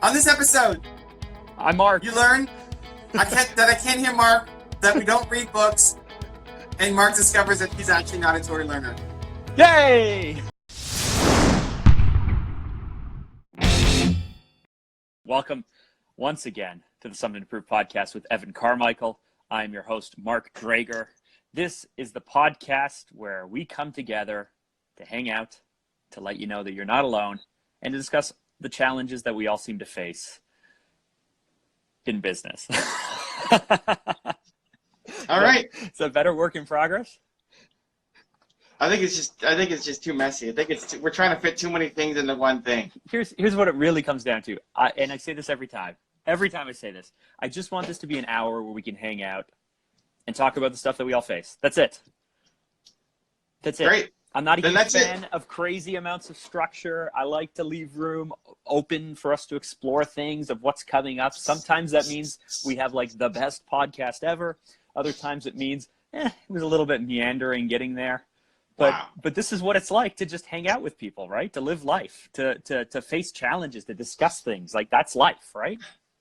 On this episode, I'm Mark. you learn I can't hear Mark, that we don't read books, and Mark discovers that he's actually not a Tory learner. Yay! Welcome once again to the Something to Prove podcast with Evan Carmichael. I'm your host, Mark Drager. This is the podcast where we come together to hang out, to let you know that you're not alone, and to discuss the challenges that we all seem to face in business. All right. Is that better work in progress? I think it's just too messy. We're trying to fit too many things into one thing. Here's what it really comes down to. And I say this every time. Every time I say this. I just want this to be an hour where we can hang out and talk about the stuff that we all face. That's it. That's it. Great. I'm not a huge fan of crazy amounts of structure. I like to leave room open for us to explore things of what's coming up. Sometimes that means we have like the best podcast ever. Other times it means it was a little bit meandering getting there. But this is what it's like to just hang out with people, right? To live life, to face challenges, to discuss things. Like that's life, right?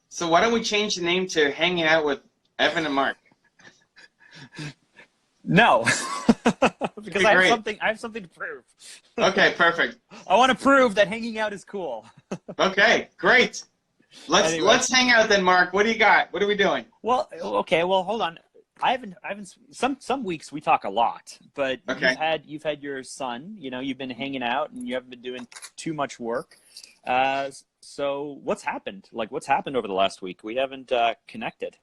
So why don't we change the name to Hanging Out with Evan and Mark? No. Because I have something to prove. Okay, perfect. I want to prove that hanging out is cool. Okay, great. Let's hang out then, Mark. What do you got? What are we doing? Well, okay. Well, hold on. I haven't. Some weeks we talk a lot, but okay. you've had your son. You know, you've been hanging out, and you haven't been doing too much work. So what's happened? Like, what's happened over the last week? We haven't connected.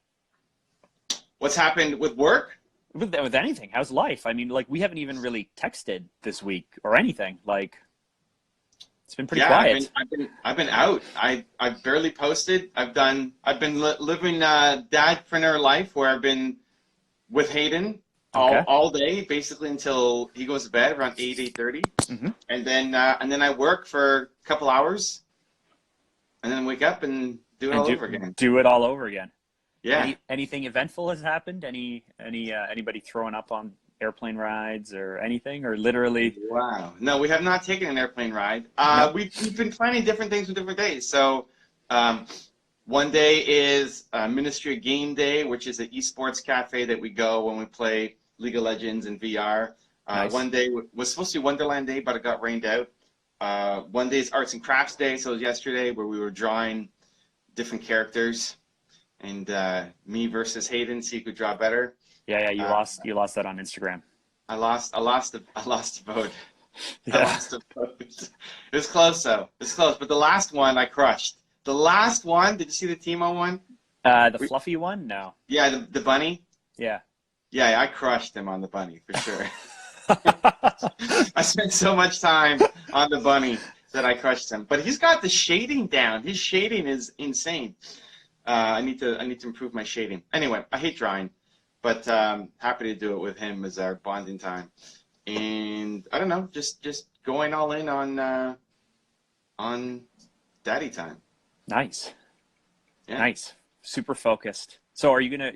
What's happened with work? With anything. How's life? I mean, like, we haven't even really texted this week or anything. Like, it's been pretty quiet. I've been out. I've barely posted. I've been living dadpreneur life where I've been with Hayden all day, basically until he goes to bed around 8:30, and then I work for a couple hours, and then wake up and do it all over again. Do it all over again. Yeah. Anything eventful has happened? Anybody throwing up on airplane rides or anything, or literally? Wow. No, we have not taken an airplane ride. No. We've been planning different things for different days. So one day is Ministry of Game Day, which is an esports cafe that we go when we play League of Legends and VR. Nice. One day was supposed to be Wonderland Day, but it got rained out. One day is Arts and Crafts Day, so it was yesterday, where we were drawing different characters. And me versus Hayden, see who could draw better. Yeah, you lost that on Instagram. I lost the vote. Yeah. I lost the vote. It was close though. It was close, but the last one I crushed. The last one, did you see the Timo one? The fluffy one? No. Yeah, the bunny. Yeah. Yeah, I crushed him on the bunny for sure. I spent so much time on the bunny that I crushed him. But he's got the shading down. His shading is insane. I need to improve my shading. Anyway, I hate drawing, but happy to do it with him as our bonding time. And I don't know, just going all in on daddy time. Nice. Yeah. Nice. Super focused. So are you gonna?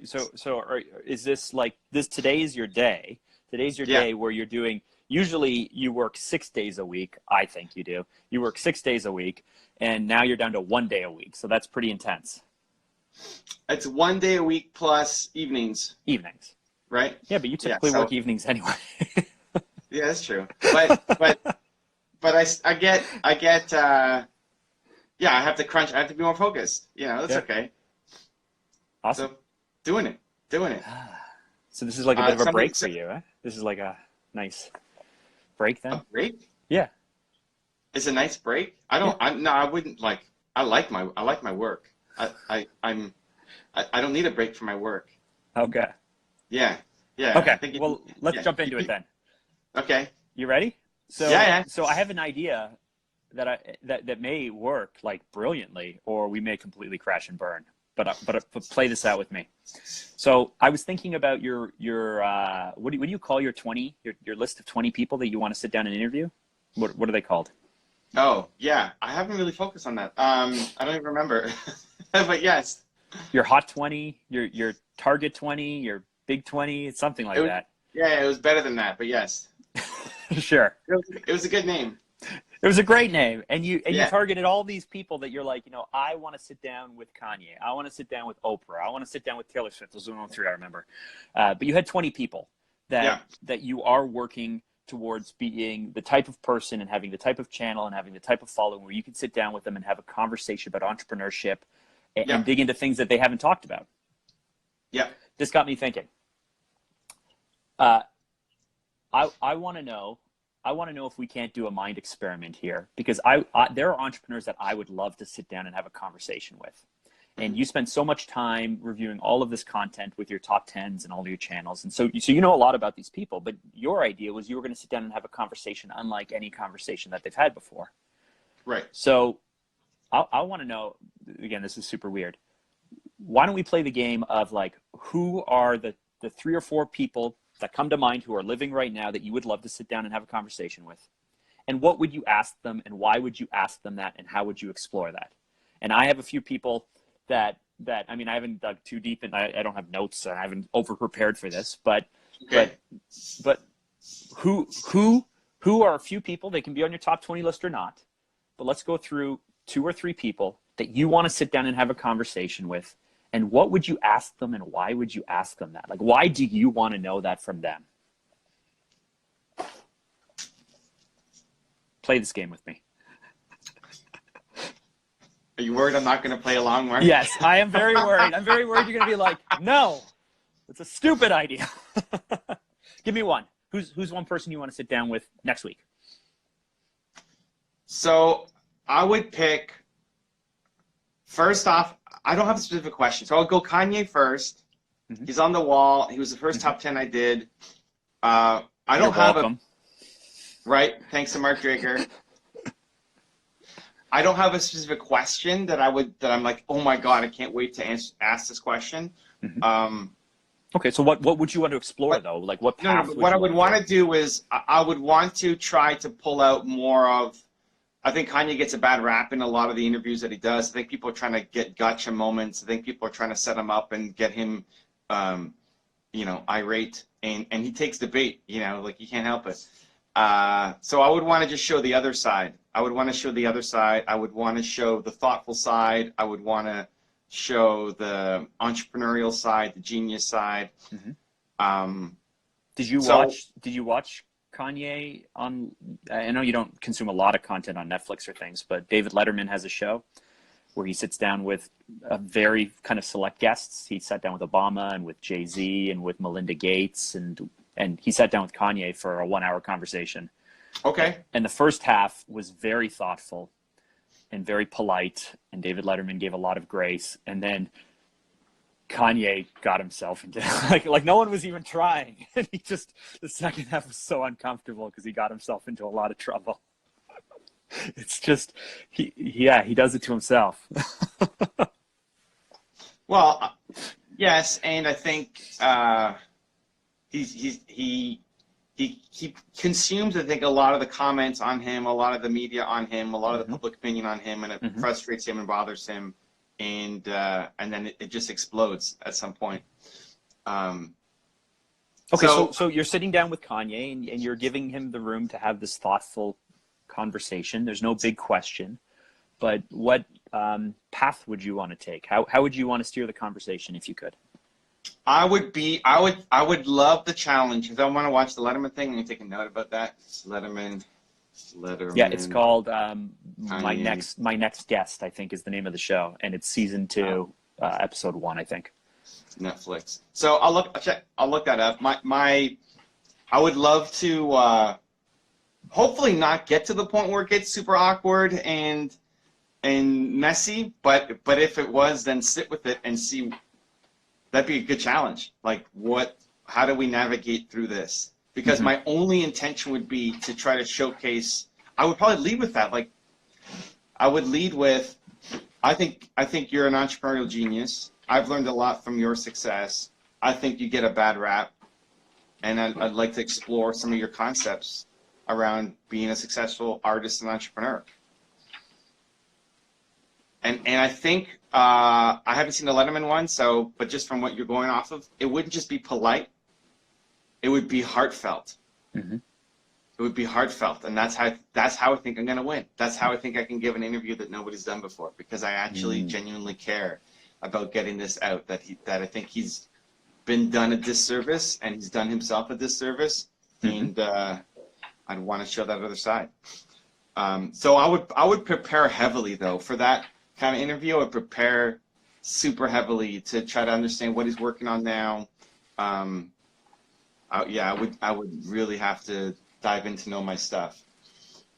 Is this like this? Today is your day. Today's your day where you're doing. Usually you work 6 days a week. I think you do. You work 6 days a week, and now you're down to 1 day a week. So that's pretty intense. It's 1 day a week plus evenings. Evenings. Right? Yeah, but you typically work evenings anyway. Yeah, that's true. But I get I have to crunch. I have to be more focused. You know, that's okay. Awesome. So doing it. So this is like a bit of a break for you, eh? This is like a nice break then. A break? Yeah. It's a nice break. I wouldn't like. I like my work. I don't need a break from my work. Okay. Yeah. Okay. Well, let's jump into it then. Okay. You ready? So yeah. So I have an idea that may work like brilliantly, or we may completely crash and burn. But play this out with me. So I was thinking about your what do you call your list of 20 people that you want to sit down and interview? What are they called? Oh yeah, I haven't really focused on that. I don't even remember. But yes. Your hot 20, your target 20, your big 20, it's something like that. Yeah, it was better than that, but yes. Sure. It was a good name. It was a great name, and you Yeah. targeted all these people that you're like, I want to sit down with Kanye, I want to sit down with Oprah, I want to sit down with Taylor Swift. Those are the only three I remember. But you had 20 people that you are working towards being the type of person and having the type of channel and having the type of following where you can sit down with them and have a conversation about entrepreneurship and dig into things that they haven't talked about. Yeah. This got me thinking. I want to know. I want to know if we can't do a mind experiment here, because there are entrepreneurs that I would love to sit down and have a conversation with. And you spend so much time reviewing all of this content with your top 10s and all your channels. And so you know a lot about these people, but your idea was you were going to sit down and have a conversation unlike any conversation that they've had before. Right. So I want to know, again, this is super weird. Why don't we play the game of like, who are the 3 or 4 people that come to mind who are living right now that you would love to sit down and have a conversation with? And what would you ask them, and why would you ask them that, and how would you explore that? And I have a few people that I mean, I haven't dug too deep, and I don't have notes, and I haven't over prepared for this, but who are a few people? They can be on your top 20 list or not, but let's go through 2 or 3 people that you want to sit down and have a conversation with. And what would you ask them, and why would you ask them that? Like, why do you want to know that from them? Play this game with me. Are you worried I'm not going to play along, Mark? Yes, I am very worried. I'm very worried you're going to be like, no, it's a stupid idea. Give me one. Who's one person you want to sit down with next week? So I would pick, first off, I don't have a specific question. So I'll go Kanye first. Mm-hmm. He's on the wall. He was the first top 10 I did. I don't have welcome. Right. Thanks to Mark Drager. I don't have a specific question that I'm like, oh my God, I can't wait to ask this question. Mm-hmm. Okay, so what would you want to explore though? Like what path? No, what I would want to do is I would want to try to pull out more of. I think Kanye gets a bad rap in a lot of the interviews that he does. I think people are trying to get gotcha moments. I think people are trying to set him up and get him, irate, and he takes the bait. Like he can't help it. So I would want to just show the other side. I would want to show the other side. I would want to show the thoughtful side. I would want to show the entrepreneurial side, the genius side. Mm-hmm. Did you watch Kanye on? I know you don't consume a lot of content on Netflix or things, but David Letterman has a show where he sits down with a very kind of select guests. He sat down with Obama and with Jay-Z and with Melinda Gates, and he sat down with Kanye for a 1-hour conversation. Okay. And the first half was very thoughtful and very polite, and David Letterman gave a lot of grace. And then Kanye got himself into like no one was even trying. And the second half was so uncomfortable because he got himself into a lot of trouble. It's just, he does it to himself. Well, yes, and I think he consumes, I think, a lot of the comments on him, a lot of the media on him, a lot of the public opinion on him, and it frustrates him and bothers him, and then it just explodes at some point. Okay, so you're sitting down with Kanye and you're giving him the room to have this thoughtful conversation. There's no big question, but what path would you want to take? How would you want to steer the conversation if you could? I would love the challenge. If I want to watch the Letterman thing, I'm gonna take a note about that. Letterman. Yeah, it's called My Next Guest, I think is the name of the show, and it's season 2, episode 1, I think. Netflix. So I'll look that up. I would love to hopefully not get to the point where it gets super awkward and messy, but if it was, then sit with it and see. That'd be a good challenge. Like how do we navigate through this? Because my only intention would be to try to showcase. I would probably lead with that. Like I would lead with, I think you're an entrepreneurial genius. I've learned a lot from your success. I think you get a bad rap, and I'd like to explore some of your concepts around being a successful artist and entrepreneur. And I think I haven't seen the Letterman one, but just from what you're going off of, it wouldn't just be polite. It would be heartfelt. Mm-hmm. It would be heartfelt, and that's how I think I'm going to win. That's how I think I can give an interview that nobody's done before, because I actually genuinely care about getting this out, that I think he's been done a disservice, and he's done himself a disservice, and I'd want to show that other side. So I would prepare heavily, though, for that kind of interview. I would prepare super heavily to try to understand what he's working on now. I would really have to dive in to know my stuff.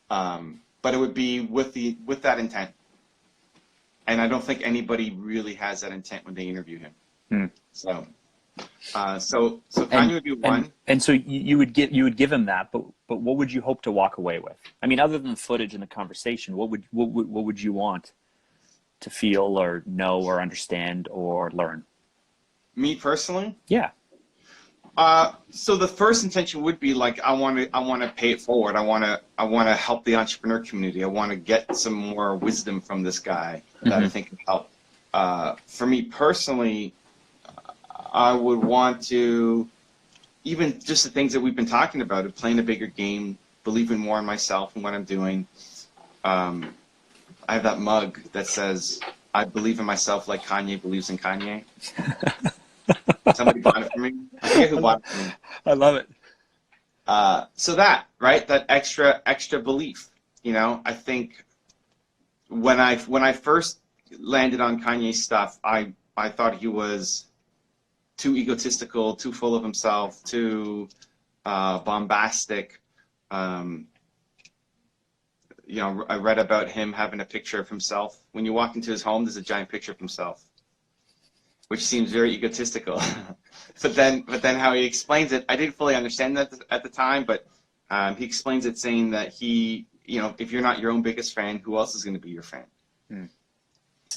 But it would be with that intent. And I don't think anybody really has that intent when they interview him. So Kanye would be one. And so you would give him that, but what would you hope to walk away with? I mean, other than the footage and the conversation, what would you want to feel or know or understand or learn? Me personally? Yeah. So the first intention would be like, I want to pay it forward. I want to help the entrepreneur community. I want to get some more wisdom from this guy that I think can help. For me personally, I would want to, even just the things that we've been talking about, of playing a bigger game, believing more in myself and what I'm doing. I have that mug that says, I believe in myself like Kanye believes in Kanye. Somebody bought it for me. I forget who bought it for me. I love it. So that extra belief, I think when I first landed on Kanye's stuff, I thought he was too egotistical, too full of himself, too bombastic. I read about him having a picture of himself. When you walk into his home, there's a giant picture of himself, which seems very egotistical. but then how he explains it, I didn't fully understand that at the time, but he explains it saying that if you're not your own biggest fan, who else is going to be your fan?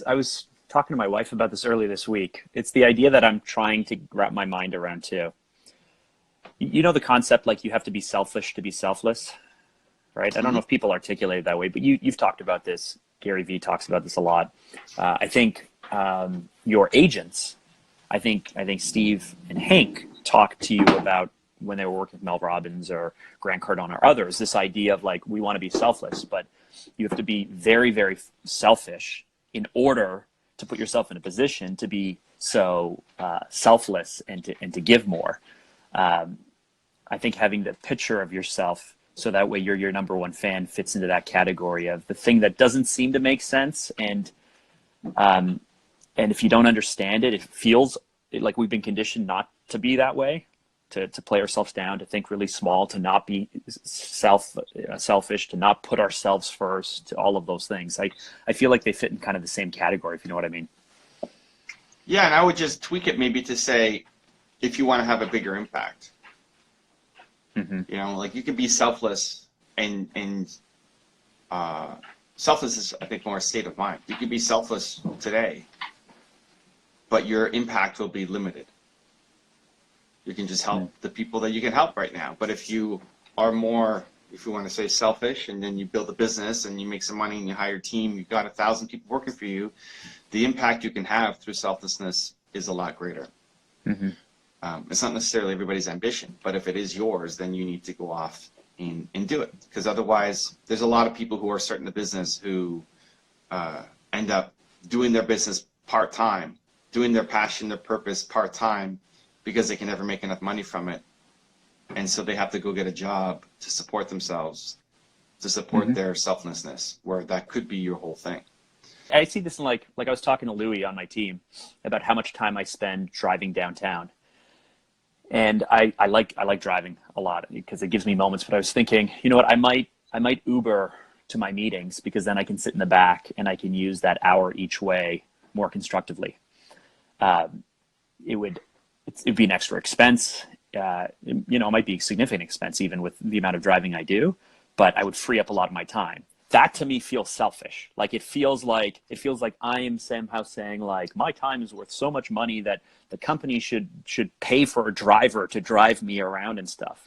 I was talking to my wife about this earlier this week. It's the idea that I'm trying to wrap my mind around too. You know the concept, like, you have to be selfish to be selfless, right? I don't know if people articulate it that way, but you've talked about this. Gary Vee talks about this a lot. I think your agents, I think Steve and Hank talked to you about when they were working with Mel Robbins or Grant Cardone or others, this idea of like, we want to be selfless, but you have to be very, very selfish in order to put yourself in a position to be so selfless and to give more. I think having the picture of yourself so that way you're your number one fan fits into that category of the thing that doesn't seem to make sense. And if you don't understand it, it feels like we've been conditioned not to be that way, to play ourselves down, to think really small, to not be selfish, to not put ourselves first, to all of those things. I feel like they fit in kind of the same category, if you know what I mean. Yeah, and I would just tweak it maybe to say, if you want to have a bigger impact. Like, you could be selfless and selfless is, I think, more a state of mind. You could be selfless today, but your impact will be limited. You can just help the people that you can help right now. But if you are more, if you want to say, selfish, and then you build a business and you make some money and you hire a team, you've got 1,000 people working for you, the impact you can have through selflessness is a lot greater. It's not necessarily everybody's ambition, but if it is yours, then you need to go off and do it. Because otherwise, there's a lot of people who are starting the business who end up doing their business part-time, doing their passion, their purpose part-time, because they can never make enough money from it. And so they have to go get a job to support themselves, to support their selflessness, where that could be your whole thing. I see this in like I was talking to Louie on my team about how much time I spend driving downtown. And I like driving a lot because it gives me moments, but I was thinking, you know what, I might Uber to my meetings, because then I can sit in the back and I can use that hour each way more constructively. It'd be an extra expense. It might be a significant expense even with the amount of driving I do, but I would free up a lot of my time. That to me feels selfish. Like it feels like I am somehow saying like, my time is worth so much money that the company should pay for a driver to drive me around and stuff.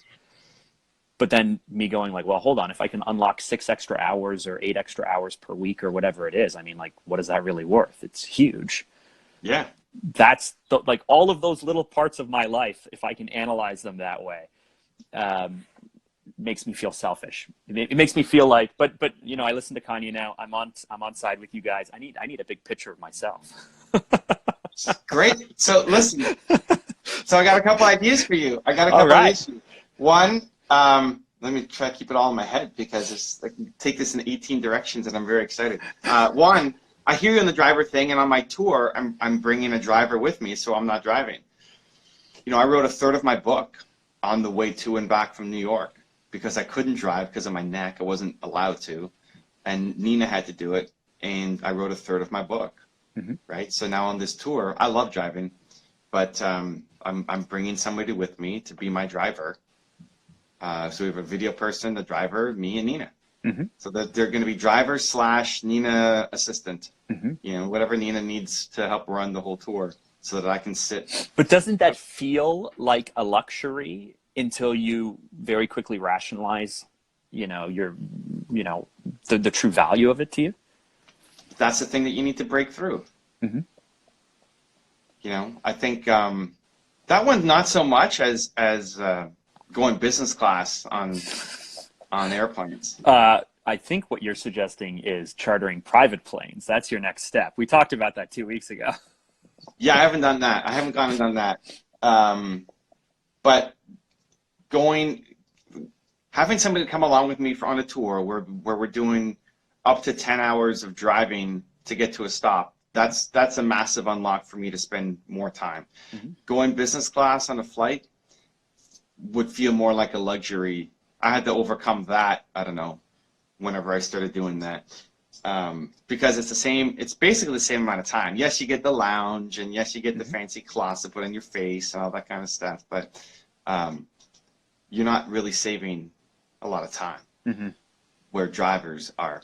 But then me going like, well, hold on, if I can unlock 6 extra hours or 8 extra hours per week or whatever it is, I mean, like, what is that really worth? It's huge. Yeah. That's like all of those little parts of my life, if I can analyze them that way, makes me feel selfish. It makes me feel like, but you know, I listen to Kanye now. I'm on side with you guys. I need a big picture of myself. Great. So listen. So I got a couple ideas for you. Ideas for you. One, let me try to keep it all in my head because it's I can take this in 18 directions, and I'm very excited. One, I hear you on the driver thing, and on my tour, I'm bringing a driver with me, so I'm not driving. You know, I wrote a third of my book on the way to and back from New York because I couldn't drive because of my neck. I wasn't allowed to, and Nina had to do it, and I wrote a third of my book. Mm-hmm. Right. So now on this tour, I love driving, but I'm bringing somebody with me to be my driver. So we have a video person, the driver, me, and Nina. Mm-hmm. So that they're going to be driver / Nina assistant. Mm-hmm. You know, whatever Nina needs to help run the whole tour, so that I can sit. But doesn't that feel like a luxury until you very quickly rationalize, you know, the true value of it to you? That's the thing that you need to break through. Mm-hmm. You know, I think that one's not so much as going business class on airplanes. I think what you're suggesting is chartering private planes. That's your next step. We talked about that 2 weeks ago. Yeah, I haven't done that. I haven't gone and done that. But having somebody come along with me on a tour where we're doing up to 10 hours of driving to get to a stop, that's a massive unlock for me to spend more time. Mm-hmm. Going business class on a flight would feel more like a luxury. I had to overcome that, I don't know, whenever I started doing that. Because it's basically the same amount of time. Yes, you get the lounge, and yes, you get the fancy cloths to put on your face and all that kind of stuff, but you're not really saving a lot of time, mm-hmm. where drivers are.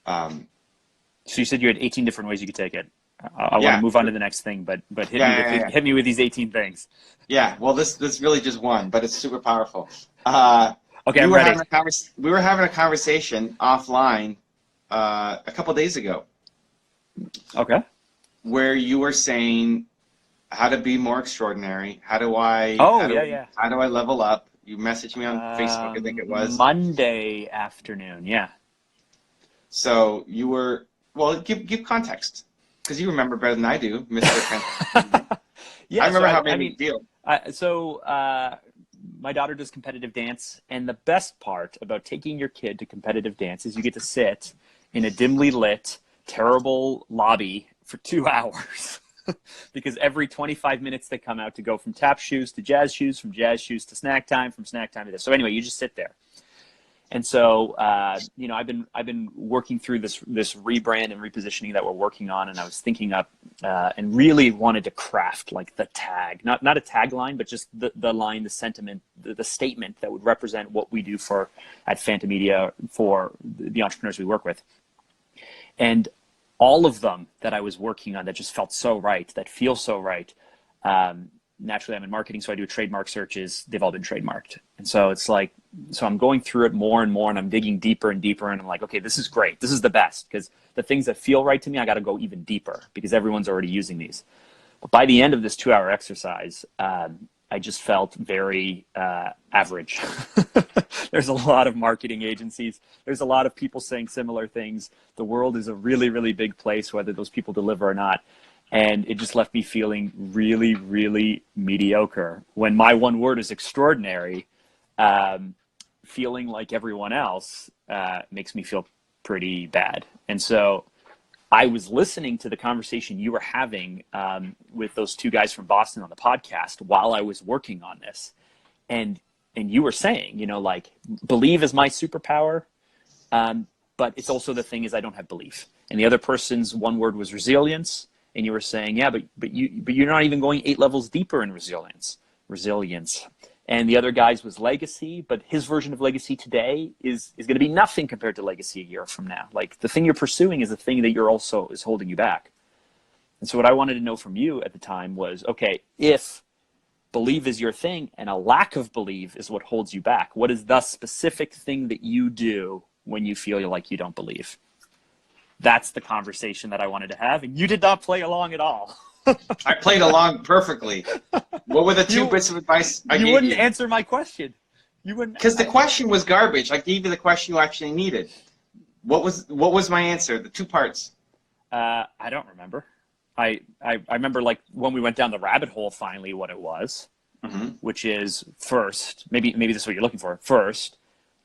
So you said you had 18 different ways you could take it. I want to move on to the next thing, but hit me with these 18 things. Yeah, well, this is really just one, but it's super powerful. Okay, I'm ready. We were having a conversation offline a couple days ago. Okay. Where you were saying how to be more extraordinary. How do I level up? You messaged me on Facebook, I think it was. Monday afternoon, yeah. So you were, well, give context, because you remember better than I do, Mr. Yeah, I remember how it made me feel. My daughter does competitive dance, and the best part about taking your kid to competitive dance is you get to sit in a dimly lit, terrible lobby for 2 hours. Because every 25 minutes they come out to go from tap shoes to jazz shoes, from jazz shoes to snack time, from snack time to this. So anyway, you just sit there. And so, you know, I've been working through this rebrand and repositioning that we're working on, and I was thinking up and really wanted to craft like the tag, not a tagline, but just the line, the sentiment, the statement that would represent what we do at Phantom Media for the entrepreneurs we work with. And all of them that I was working on that just felt so right, that feel so right. Naturally, I'm in marketing, so I do trademark searches. They've all been trademarked. And so it's like, so I'm going through it more and more, and I'm digging deeper and deeper, and I'm like, okay, this is great. This is the best, because the things that feel right to me, I got to go even deeper because everyone's already using these. But by the end of this 2-hour exercise, I just felt very average. There's a lot of marketing agencies. There's a lot of people saying similar things. The world is a really, really big place, whether those people deliver or not. And it just left me feeling really, really mediocre. When my one word is extraordinary, feeling like everyone else makes me feel pretty bad. And so I was listening to the conversation you were having with those two guys from Boston on the podcast while I was working on this. And you were saying, you know, like, believe is my superpower, but it's also the thing is I don't have belief. And the other person's one word was resilience. And you were saying, yeah, but you're not even going 8 levels deeper in resilience. And the other guy's was legacy, but his version of legacy today is going to be nothing compared to legacy a year from now. Like, the thing you're pursuing is the thing that you're also is holding you back. And so what I wanted to know from you at the time was, okay, if believe is your thing and a lack of belief is what holds you back, what is the specific thing that you do when you feel like you don't believe? That's the conversation that I wanted to have, and you did not play along at all. I played along perfectly. What were the two bits of advice I gave you? You wouldn't answer my question. You wouldn't. Because the question was garbage. I gave you the question you actually needed. What was my answer? The 2 parts. I don't remember. I remember like when we went down the rabbit hole finally what it was, which is first, maybe this is what you're looking for. First,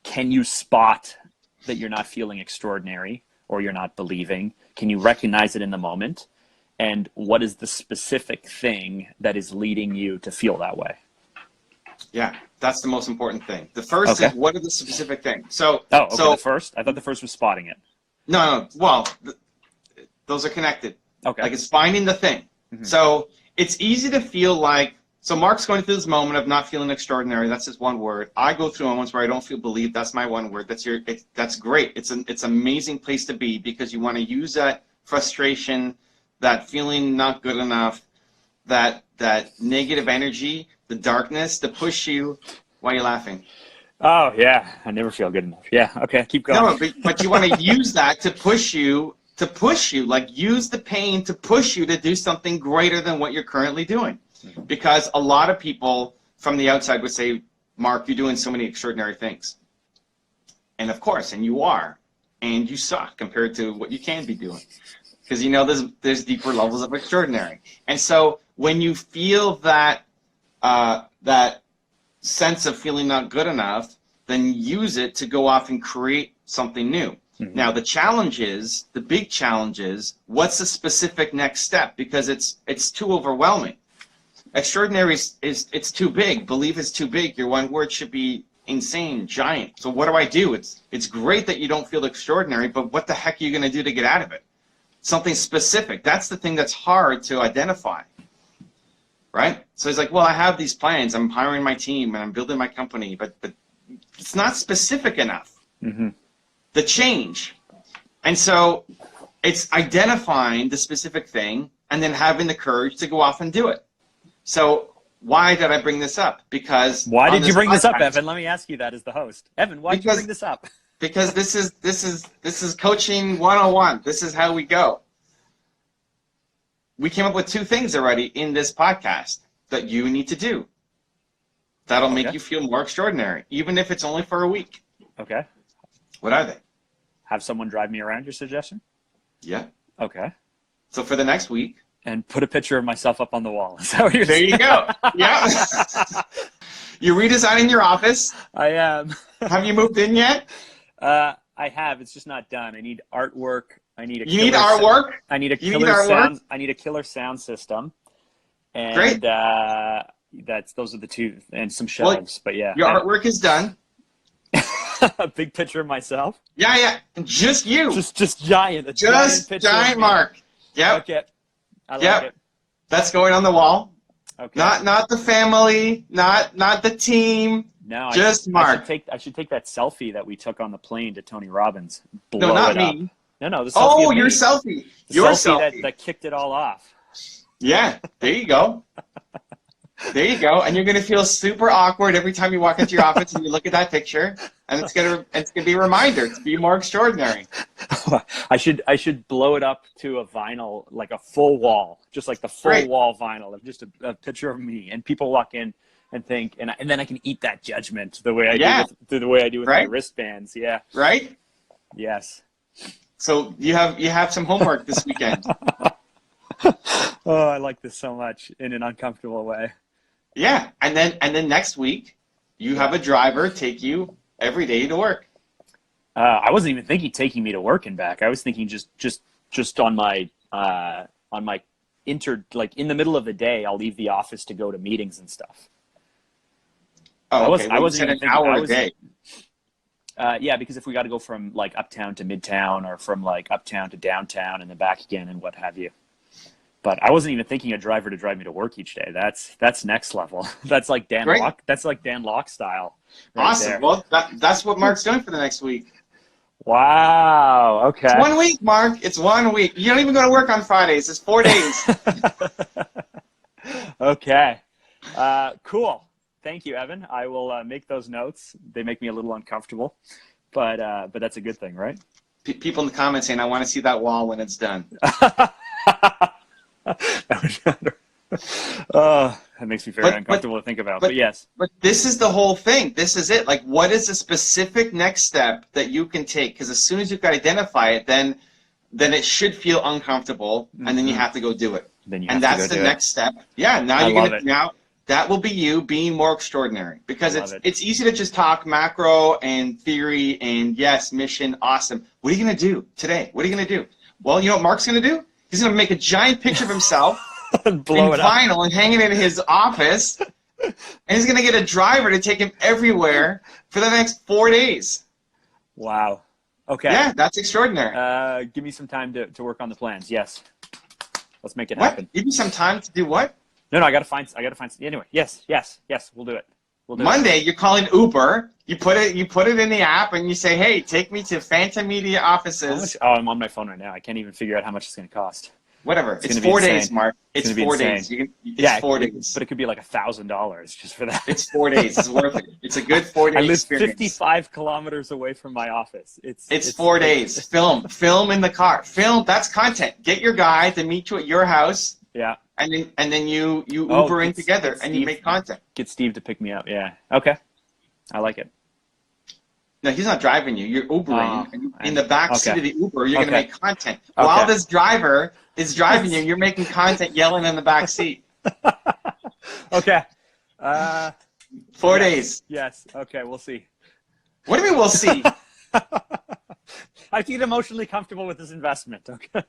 can you spot that you're not feeling extraordinary or you're not believing? Can you recognize it in the moment? And what is the specific thing that is leading you to feel that way? Yeah, that's the most important thing. The first is what are the specific things? So, the first? I thought the first was spotting it. No. Well, those are connected. Okay. Like it's finding the thing. So it's easy to feel like, so Mark's going through this moment of not feeling extraordinary. That's his one word. I go through moments where I don't feel believed. That's my one word. That's great. It's an amazing place to be because you want to use that frustration, that feeling not good enough, that negative energy, the darkness to push you. Why are you laughing? Oh, yeah. I never feel good enough. Yeah. Okay. Keep going. No, but you want to use that to push you, like use the pain to push you to do something greater than what you're currently doing. Because a lot of people from the outside would say, Mark, you're doing so many extraordinary things. And of course, and you are. And you suck compared to what you can be doing. Because you know there's deeper levels of extraordinary. And so when you feel that that sense of feeling not good enough, then use it to go off and create something new. Now the big challenge is, what's the specific next step? Because it's too overwhelming. Extraordinary is it's too big. Belief is too big. Your one word should be insane, giant. So what do? It's great that you don't feel extraordinary, but what the heck are you going to do to get out of it? Something specific. That's the thing that's hard to identify. Right? So he's like, well, I have these plans. I'm hiring my team and I'm building my company, but it's not specific enough. The change. And so it's identifying the specific thing and then having the courage to go off and do it. So why did I bring this up? Because why did you bring this up, Evan? Let me ask you that as the host. Evan, why did you bring this up? Because this is coaching 101. This is how we go. We came up with 2 things already in this podcast that you need to do. That'll make you feel more extraordinary, even if it's only for a week. Okay. What are they? Have someone drive me around, your suggestion? Yeah. Okay. So for the next week. And put a picture of myself up on the wall. Is that what you're saying? There you go. Yeah. You're redesigning your office? I am. Have you moved in yet? I have. It's just not done. I need artwork. I need a You need artwork? I need a killer sound. I need a killer sound system. And great. Those are the 2, and some shelves. But yeah. Your artwork is done. A big picture of myself. Yeah. Just you. Just giant. Giant Mark. Yep. Okay. I like it. That's going on the wall. Okay. Not the family, not the team. No, just Mark. I should take that selfie that we took on the plane to Tony Robbins. No, not me. No, the selfie. Your selfie. Your selfie that kicked it all off. Yeah, there you go. There you go. And you're gonna feel super awkward every time you walk into your office and you look at that picture, and it's gonna be a reminder to be more extraordinary. I should blow it up to a vinyl, like a full wall, just like the full wall vinyl of just a picture of me, and people walk in and think, and then I can eat that judgment the way I do with my wristbands. Yeah. Right. Yes. So you have some homework this weekend. Oh, I like this so much in an uncomfortable way. Yeah, and then next week, you have a driver take you every day to work. I wasn't even thinking taking me to work and back. I was thinking just on my like in the middle of the day, I'll leave the office to go to meetings and stuff. Oh, okay. I wasn't even thinking an hour a day. Yeah, because if we got to go from like uptown to midtown or from like uptown to downtown and then back again and what have you. But I wasn't even thinking a driver to drive me to work each day. That's next level. That's like Dan Locke. That's like Dan Locke style. Right awesome. There. Well, that's what Mark's doing for the next week. Wow. Okay. It's 1 week, Mark. It's 1 week. You don't even go to work on Fridays. It's 4 days. Okay. Cool. Thank you, Evan. I will make those notes. They make me a little uncomfortable, but that's a good thing, right? People in the comments saying, "I want to see that wall when it's done." Oh, It makes me very uncomfortable to think about, but yes. But this is the whole thing. This is it. Like, what is a specific next step that you can take? Because as soon as you can identify it, then it should feel uncomfortable, and then you have to go do it. And that's the next step. Yeah, now that will be you being more extraordinary, because it's easy to just talk macro and theory and yes, mission, awesome. What are you going to do today? What are you going to do? Well, you know what Mark's going to do? He's going to make a giant picture of himself and blow it vinyl and hang it in his office, and he's going to get a driver to take him everywhere for the next 4 days. Wow. Okay. Yeah, that's extraordinary. Give me some time to work on the plans. Yes. Let's make it happen. Give me some time to do what? No, I gotta find. Anyway, yes. We'll do it. Monday, you're calling Uber. You put it in the app, and you say, "Hey, take me to Phantom Media offices." Oh, I'm on my phone right now. I can't even figure out how much it's gonna cost. Whatever. It's 4 days, Mark. It's 4 days. It's 4 days. But it could be like $1,000 just for that. It's 4 days. It's worth it. It's a good 4 day experience. I live 55 kilometers away from my office. It's 4 days. Film in the car. Film. That's content. Get your guy to meet you at your house. Yeah. And then you Uber in together and you make content. Get Steve to pick me up. Yeah. Okay. I like it. No, he's not driving you. You're Ubering. And in the back seat of the Uber, you're going to make content. While this driver is driving you, you're making content yelling in the back seat. Okay. 4 days. Yes. Okay, we'll see. What do you mean we'll see? I feel emotionally comfortable with this investment. Okay.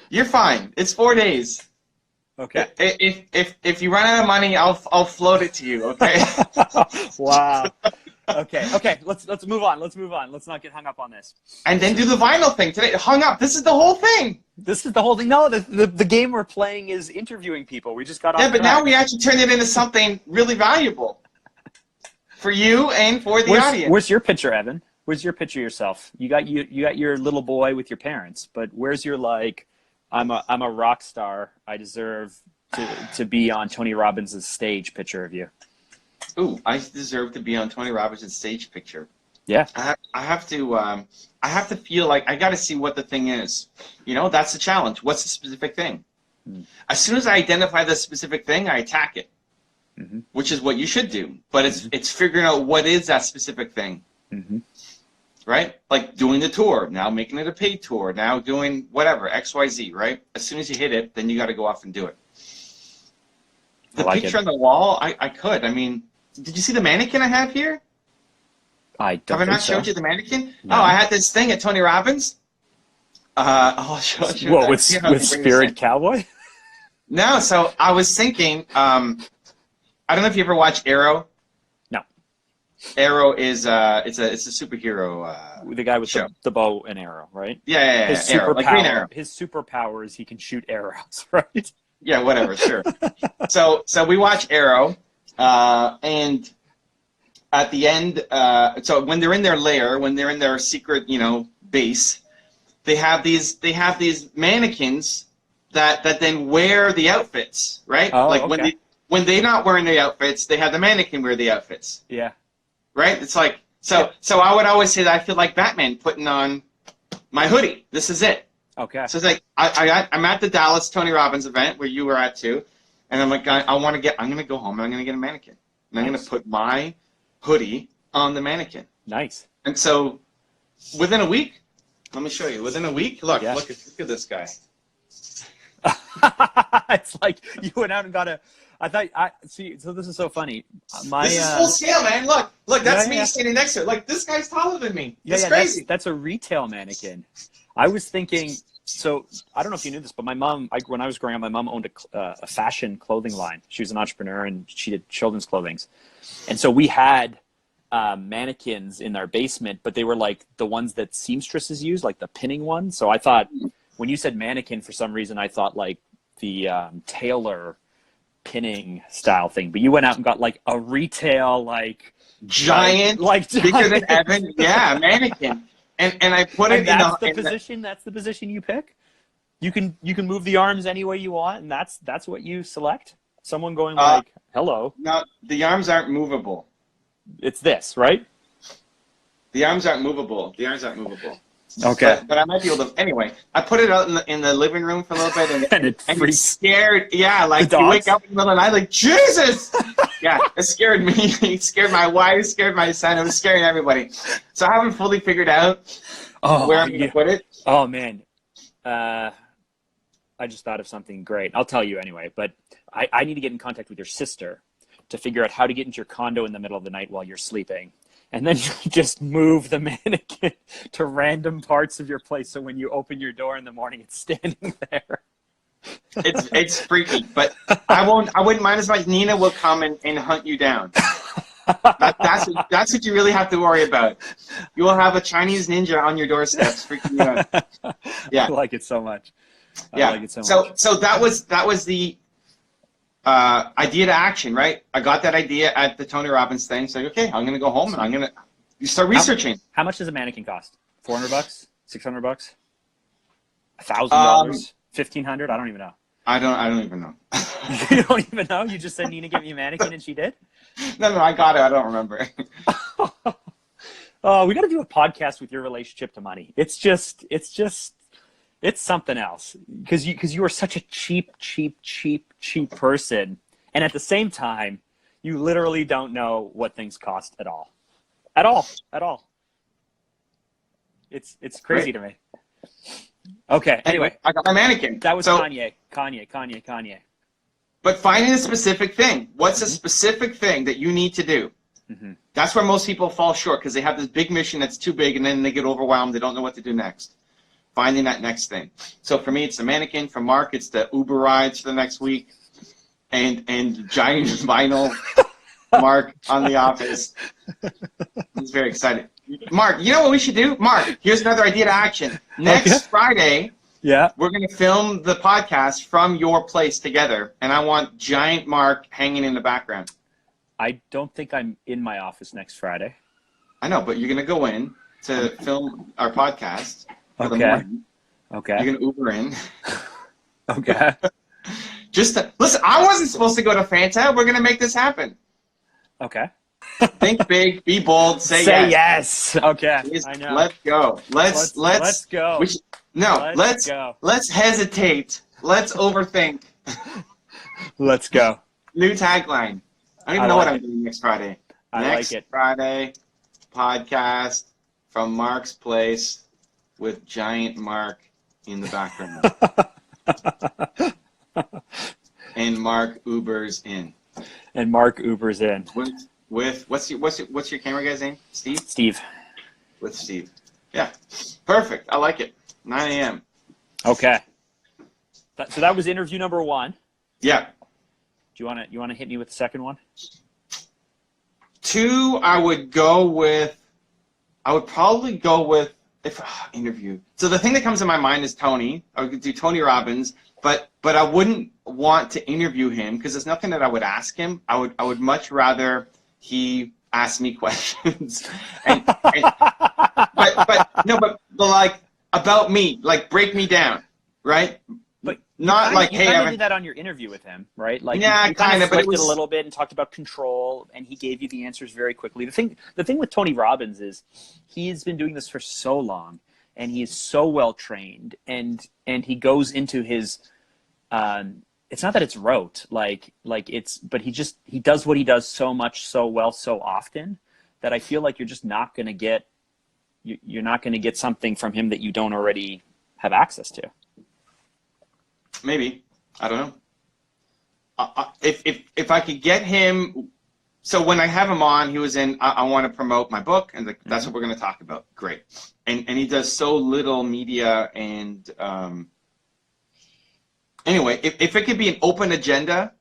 You're fine. It's 4 days. Okay. If you run out of money, I'll float it to you. Okay. Wow. Okay. Let's move on. Let's not get hung up on this. And then do the vinyl thing today. Hung up. This is the whole thing. No, the game we're playing is interviewing people. We just got off. Yeah, but now we actually turned it into something really valuable for you and for the audience. Where's your picture, Evan? Where's your picture of yourself? You got your little boy with your parents, but where's your I'm a rock star. I deserve to be on Tony Robbins' stage picture of you. Ooh, I deserve to be on Tony Robbins' stage picture. Yeah. I have to feel like I got to see what the thing is. You know, that's the challenge. What's the specific thing? As soon as I identify the specific thing, I attack it, which is what you should do. But it's figuring out what is that specific thing. Right? Like doing the tour, now making it a paid tour, now doing whatever, XYZ, right? As soon as you hit it, then you got to go off and do it. The picture on the wall, I could. I mean, did you see the mannequin I have here? I don't Have I not showed you the mannequin? No. Oh, I had this thing at Tony Robbins. I'll show you. What, with Spirit Cowboy? No, so I was thinking, I don't know if you ever watch Arrow. Arrow is it's a superhero the guy with the bow and arrow, right? Yeah. His Arrow, like Green Arrow. His superpower is he can shoot arrows, right? Yeah, whatever, sure. So we watch Arrow, and at the end, so when they're in their lair, when they're in their secret, base, they have these mannequins that then wear the outfits, right? Oh, like okay. when they're not wearing the outfits, they have the mannequin wear the outfits. Yeah. Right? It's like, so I would always say that I feel like Batman putting on my hoodie. This is it. Okay. So it's like, I'm at the Dallas Tony Robbins event where you were at too, and I'm like, I'm going to go home and I'm going to get a mannequin. And I'm going to put my hoodie on the mannequin. Nice. And so within a week, let me show you. Within a week, look at this guy. It's like you went out and got a... see, so this is so funny. This is full scale, man. Look, that's me standing next to it. Like, this guy's taller than me. It's crazy. That's a retail mannequin. I was thinking, so I don't know if you knew this, but my mom, when I was growing up, my mom owned a fashion clothing line. She was an entrepreneur and she did children's clothing. And so we had mannequins in our basement, but they were like the ones that seamstresses use, like the pinning ones. So I thought, when you said mannequin, for some reason, I thought like the tailor pinning style thing, but you went out and got like a retail giant, bigger than Evan, mannequin, and I put it that's the position you pick. You can move the arms any way you want, and that's what you select. Someone going like, hello. No, the arms aren't movable. It's this, right? The arms aren't movable. Okay. But I might be able to. Anyway, I put it out in the living room for a little bit, And it and freaks it scared. Yeah, like the you wake dogs? up in the middle of the night, like Jesus. Yeah, it scared me. It scared my wife. It scared my son. It was scaring everybody. So I haven't fully figured out where I'm going to put it. Oh man, I just thought of something great. I'll tell you anyway. But I need to get in contact with your sister to figure out how to get into your condo in the middle of the night while you're sleeping. And then you just move the mannequin to random parts of your place, so when you open your door in the morning, it's standing there. It's freaky, but I wouldn't mind as much. Nina will come and hunt you down. That's what you really have to worry about. You will have a Chinese ninja on your doorstep freaking you out. Yeah, I like it so much. yeah. I like it so much. So that was the idea to action, right? I got that idea at the Tony Robbins thing. So okay, I'm gonna go home and I'm gonna start researching. How much does a mannequin cost? $400? $600? $1,000? $1,500? I don't even know. I don't even know. You don't even know? You just said Nina give me a mannequin and she did? No, I got it. I don't remember. Oh, we got to do a podcast with your relationship to money. It's something else because you are such a cheap person, and at the same time, you literally don't know what things cost at all. It's crazy to me. Okay. Anyway, I got my mannequin. that was so, Kanye. But finding a specific thing. What's a specific thing that you need to do? Mm-hmm. That's where most people fall short because they have this big mission that's too big and then they get overwhelmed. They don't know what to do next. Finding that next thing. So for me, it's the mannequin. For Mark, it's the Uber rides for the next week and giant vinyl Mark on The Office. He's very excited. Mark, you know what we should do? Mark, here's another idea to action. Next Friday, we're going to film the podcast from your place together, and I want giant Mark hanging in the background. I don't think I'm in my office next Friday. I know, but you're going to go in to film our podcast for the Okay. morning. Okay. You're going to Uber in. Okay. Listen, I wasn't supposed to go to Fanta. We're going to make this happen. Okay. Think big, be bold, say yes. Okay. Please, I know. let's go. Let's go. Let's go. Let's hesitate. Let's overthink. Let's go. New tagline. I don't even know what I'm doing next Friday. Next Friday, podcast from Mark's place with giant Mark in the background. And Mark Ubers in. And Mark Ubers in. With what's your camera guy's name? Steve? With Steve. Yeah. Perfect. I like it. 9 a.m. Okay. So that was interview number 1. Yeah. Do you want to hit me with the second one? 2, I would probably go with interview. So the thing that comes to my mind is Tony. I would do Tony Robbins, but I wouldn't want to interview him because there's nothing that I would ask him. I would much rather he ask me questions. but like about me, like break me down, right? But not like, hey, Evan, did that on your interview with him, right? Like, yeah, you kind of but it flipped was it a little bit and talked about control, and he gave you the answers very quickly. The thing with Tony Robbins is he's been doing this for so long, and he is so well trained, and he goes into his. It's not that it's rote, but he does what he does so much, so well, so often that I feel like you're just not going to get. You're not going to get something from him that you don't already have access to. Maybe. I don't know. If I could get him, so when I have him on, he was in, I want to promote my book, and that's what we're going to talk about. Great. And he does so little media, and anyway, if it could be an open agenda,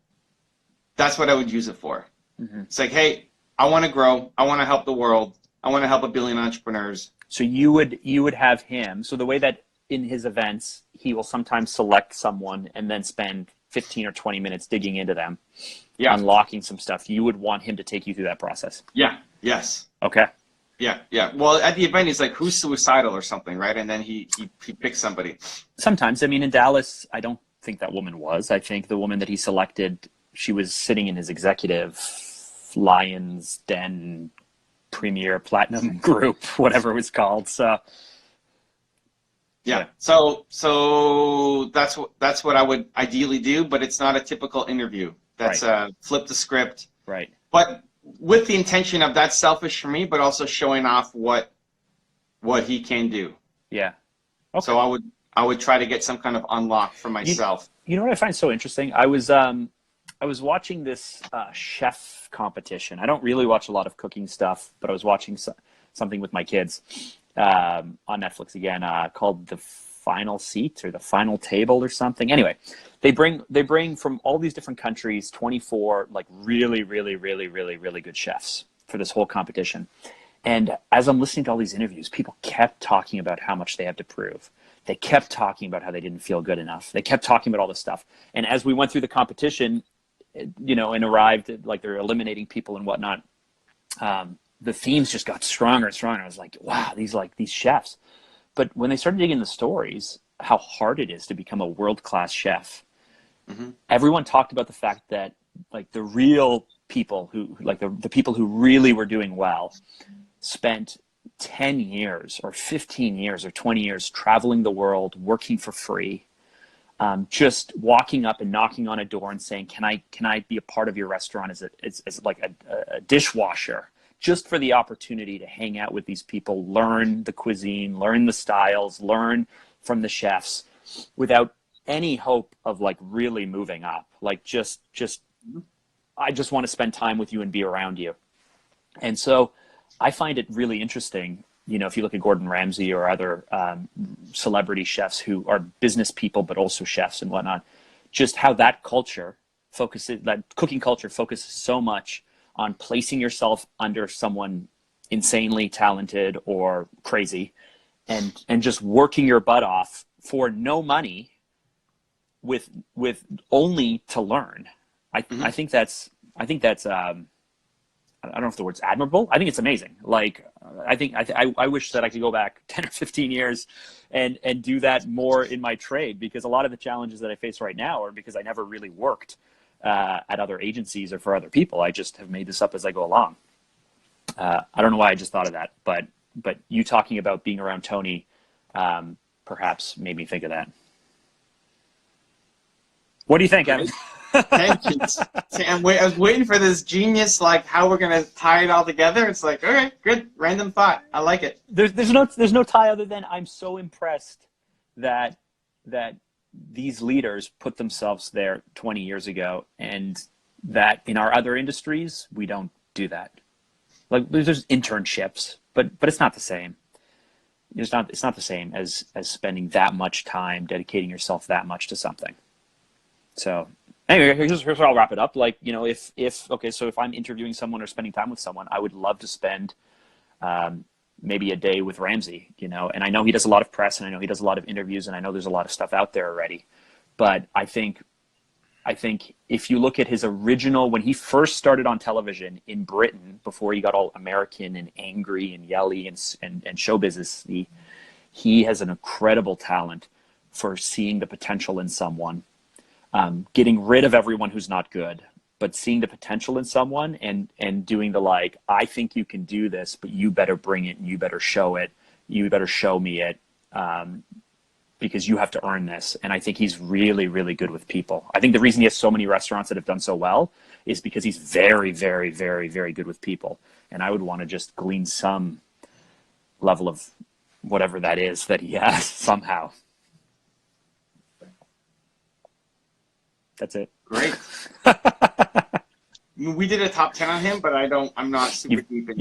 that's what I would use it for. Mm-hmm. It's like, hey, I want to grow. I want to help the world. I want to help 1 billion entrepreneurs. So you would have him. So the way that in his events, he will sometimes select someone and then spend 15 or 20 minutes digging into them, unlocking some stuff. You would want him to take you through that process. Yeah. Yes. Okay. Yeah. Well, at the event, he's like, who's suicidal or something, right? And then he picks somebody. Sometimes. I mean, in Dallas, I don't think that woman was. I think the woman that he selected, she was sitting in his executive Lions Den Premier Platinum group, whatever it was called. So Yeah. So that's what I would ideally do, but it's not a typical interview. That's flip the script. Right. But with the intention of that's selfish for me, but also showing off what he can do. Yeah. Okay. So I would try to get some kind of unlock for myself. You know what I find so interesting? I was watching this chef competition. I don't really watch a lot of cooking stuff, but I was watching something with my kids on Netflix again, called The Final Seat or The Final Table or something. Anyway, they bring from all these different countries 24 like really, really, really, really, really good chefs for this whole competition. And as I'm listening to all these interviews, people kept talking about how much they had to prove. They kept talking about how they didn't feel good enough. They kept talking about all this stuff. And as we went through the competition, you know, and arrived at, like, they're eliminating people and whatnot, the themes just got stronger and stronger. I was like, wow, these chefs. But when they started digging the stories, how hard it is to become a world-class chef, everyone talked about the fact that, like, the real people who, like, the people who really were doing well spent 10 years or 15 years or 20 years traveling the world, working for free, just walking up and knocking on a door and saying, can I be a part of your restaurant as like a dishwasher, just for the opportunity to hang out with these people, learn the cuisine, learn the styles, learn from the chefs, without any hope of, like, really moving up. Like, just I just want to spend time with you and be around you. And so I find it really interesting, you know, if you look at Gordon Ramsay or other celebrity chefs who are business people but also chefs and whatnot, just how that cooking culture focuses so much on placing yourself under someone insanely talented or crazy, and just working your butt off for no money with only to learn. I think that's I don't know if the word's admirable. I think it's amazing. Like, I wish that I could go back 10 or 15 years and do that more in my trade, because a lot of the challenges that I face right now are because I never really worked at other agencies or for other people. I just have made this up as I go along. I don't know why I just thought of that, but you talking about being around Tony perhaps made me think of that. What do you think, Evan? Thank you. I was waiting for this genius, like, how we're gonna tie it all together. It's like, all right, good, random thought. I like it. There's no tie other than I'm so impressed that these leaders put themselves there 20 years ago, and that in our other industries we don't do that. Like, there's internships, but it's not the same. It's not the same as spending that much time, dedicating yourself that much to something. So anyway, here's where I'll wrap it up. Like, you know, so if I'm interviewing someone or spending time with someone, I would love to spend maybe a day with Ramsay, you know, and I know he does a lot of press, and I know he does a lot of interviews, and I know there's a lot of stuff out there already. But I think if you look at his original, when he first started on television in Britain, before he got all American and angry and yelly and show business, he has an incredible talent for seeing the potential in someone, getting rid of everyone who's not good, but seeing the potential in someone and doing the, like, I think you can do this, but you better bring it, and you better show it, you better show me it, because you have to earn this. And I think he's really, really good with people. I think the reason he has so many restaurants that have done so well is because he's very, very, very, very good with people. And I would want to just glean some level of whatever that is that he has somehow. That's it. Great. We did a top 10 on him, but I'm not super deep into.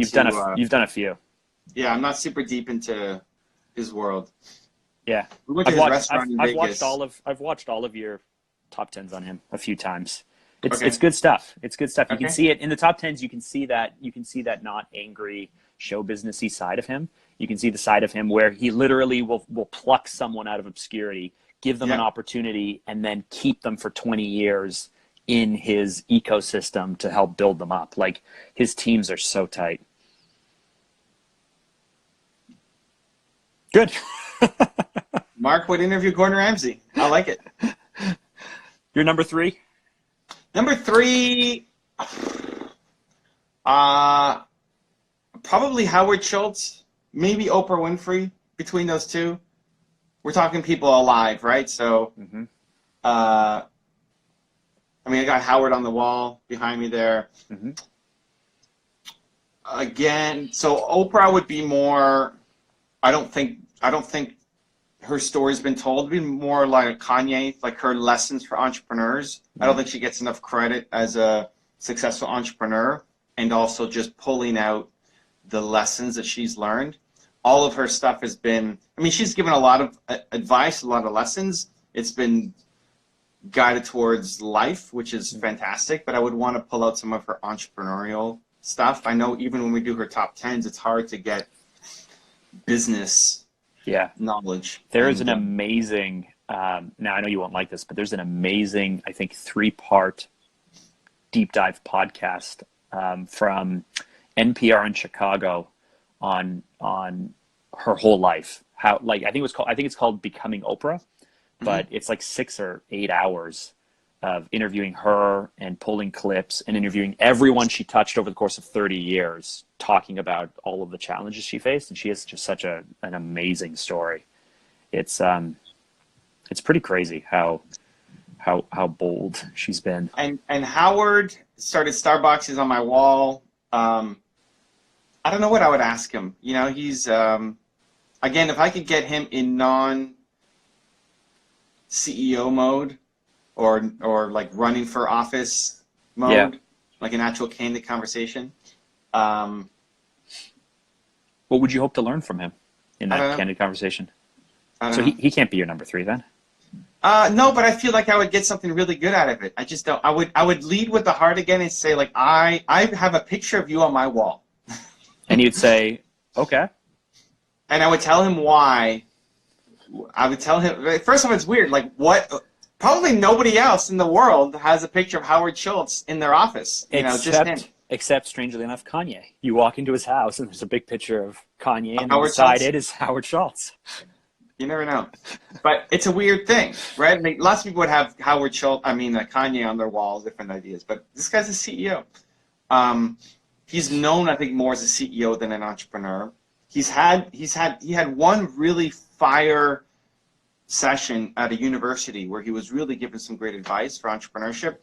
You've done a few. Yeah, I'm not super deep into his world. Yeah, We went to his restaurant in Vegas. I've watched all of your top 10s on him a few times. It's good stuff. It's good stuff. You can see it in the top 10s. You can see that not angry show businessy side of him. You can see the side of him where he literally will pluck someone out of obscurity, give them an opportunity, and then keep them for 20 years in his ecosystem to help build them up. Like, his teams are so tight. Good. Mark would interview Gordon Ramsay. I like it. Your number 3? Number 3, probably Howard Schultz, maybe Oprah Winfrey, between those two. we're talking people alive, right? So, Mm-hmm. I mean, I got Howard on the wall behind me there. Mm-hmm. Again, so Oprah would be more. I don't think her story's been told. It'd be more like Kanye, like her lessons for entrepreneurs. I don't think she gets enough credit as a successful entrepreneur, and also just pulling out the lessons that she's learned. All of her stuff has been. I mean, she's given a lot of advice, a lot of lessons. It's been guided towards life, which is fantastic. But I would want to pull out some of her entrepreneurial stuff. I know even when we do her top 10s, it's hard to get business knowledge. There is an amazing, now I know you won't like this, but there's an amazing, I think, 3-part deep dive podcast from NPR in Chicago on her whole life. How, like, I think it's called Becoming Oprah, but it's like 6 or 8 hours of interviewing her and pulling clips and interviewing everyone she touched over the course of 30 years, talking about all of the challenges she faced. And she has just such an amazing story. It's pretty crazy how bold she's been. And Howard started Starbucks. He's on my wall. I don't know what I would ask him. You know, he's again, if I could get him in non-CEO mode, or like running for office mode, like an actual candid conversation. What would you hope to learn from him in that candid conversation? So he can't be your number 3 then? No, but I feel like I would get something really good out of it. I just don't. I would lead with the heart again and say, like, I have a picture of you on my wall. And you'd say, okay. And I would tell him why. I would tell him, first off, it's weird. Like, what? Probably nobody else in the world has a picture of Howard Schultz in their office. Except, strangely enough, Kanye. You walk into his house and there's a big picture of Kanye, and beside it is Howard Schultz. You never know. But it's a weird thing, right? I mean, lots of people would have Kanye on their walls, different ideas. But this guy's a CEO. He's known, I think, more as a CEO than an entrepreneur. He had one really fire session at a university where he was really giving some great advice for entrepreneurship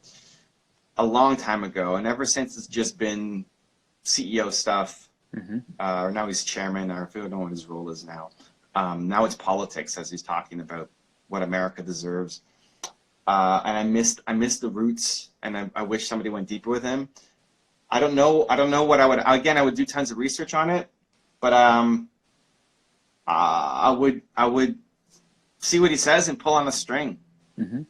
a long time ago, and ever since it's just been CEO stuff. Or now he's chairman, or I don't know what his role is now. Now it's politics, as he's talking about what America deserves. And I missed the roots, and I wish somebody went deeper with him. I don't know what I would do tons of research on it, but I would see what he says and pull on a string. You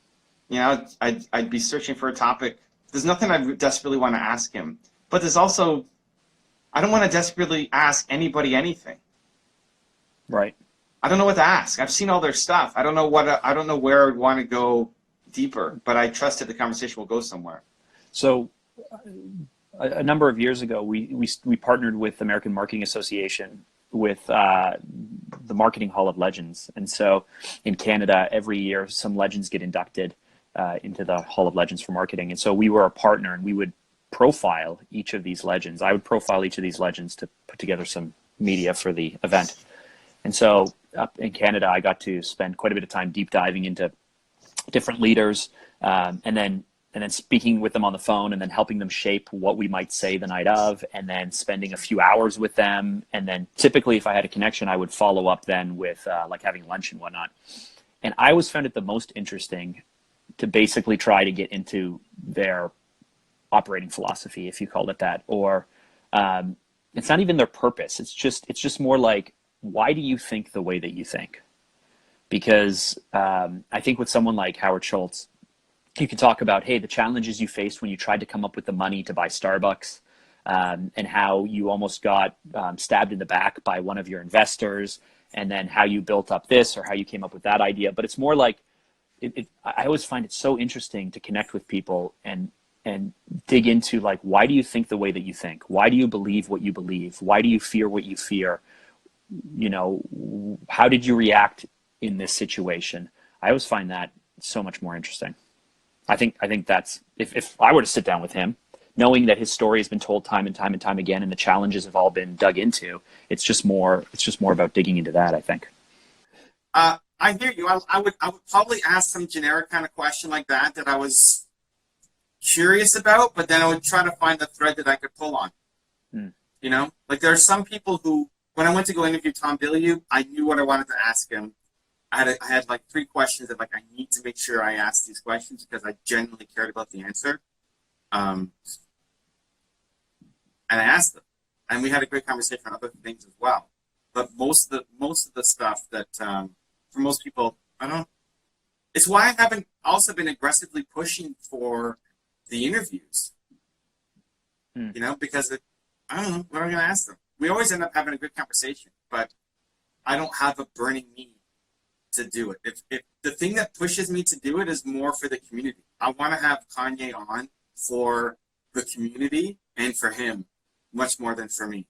know, I'd be searching for a topic. There's nothing I desperately want to ask him, but there's also, I don't want to desperately ask anybody anything. Right. I don't know what to ask. I've seen all their stuff. I don't know where I'd want to go deeper, but I trust that the conversation will go somewhere. So a number of years ago, we partnered with the American Marketing Association with the Marketing Hall of Legends. And so in Canada, every year, some legends get inducted into the Hall of Legends for marketing. And so we were a partner, and we would profile each of these legends. I would profile each of these legends to put together some media for the event. And so up in Canada, I got to spend quite a bit of time deep diving into different leaders, and then speaking with them on the phone, and then helping them shape what we might say the night of, and then spending a few hours with them. And then typically, if I had a connection, I would follow up then with like having lunch and whatnot. And I always found it the most interesting to basically try to get into their operating philosophy, if you called it that, or it's not even their purpose. It's just more like, why do you think the way that you think? Because I think with someone like Howard Schultz, you can talk about, hey, the challenges you faced when you tried to come up with the money to buy Starbucks, and how you almost got stabbed in the back by one of your investors, and then how you built up this, or how you came up with that idea. But it's more like, I always find it so interesting to connect with people and dig into, like, why do you think the way that you think? Why do you believe what you believe? Why do you fear what you fear? You know, how did you react in this situation? I always find that so much more interesting. I think that's, if I were to sit down with him, knowing that his story has been told time and time and time again, and the challenges have all been dug into, it's just more about digging into that, I think. I hear you. I would probably ask some generic kind of question like that I was curious about, but then I would try to find the thread that I could pull on. You know, like there are some people who, when I went to go interview Tom Bilyeu, I knew what I wanted to ask him. I had like 3 questions that like I need to make sure I ask these questions because I genuinely cared about the answer. And I asked them, and we had a great conversation on other things as well. But most of the stuff that for most people, I don't know. It's why I haven't also been aggressively pushing for the interviews. You know, because I don't know what I'm going to ask them. We always end up having a good conversation, but I don't have a burning need to do it. If the thing that pushes me to do it is more for the community. I want to have Kanye on for the community and for him, much more than for me.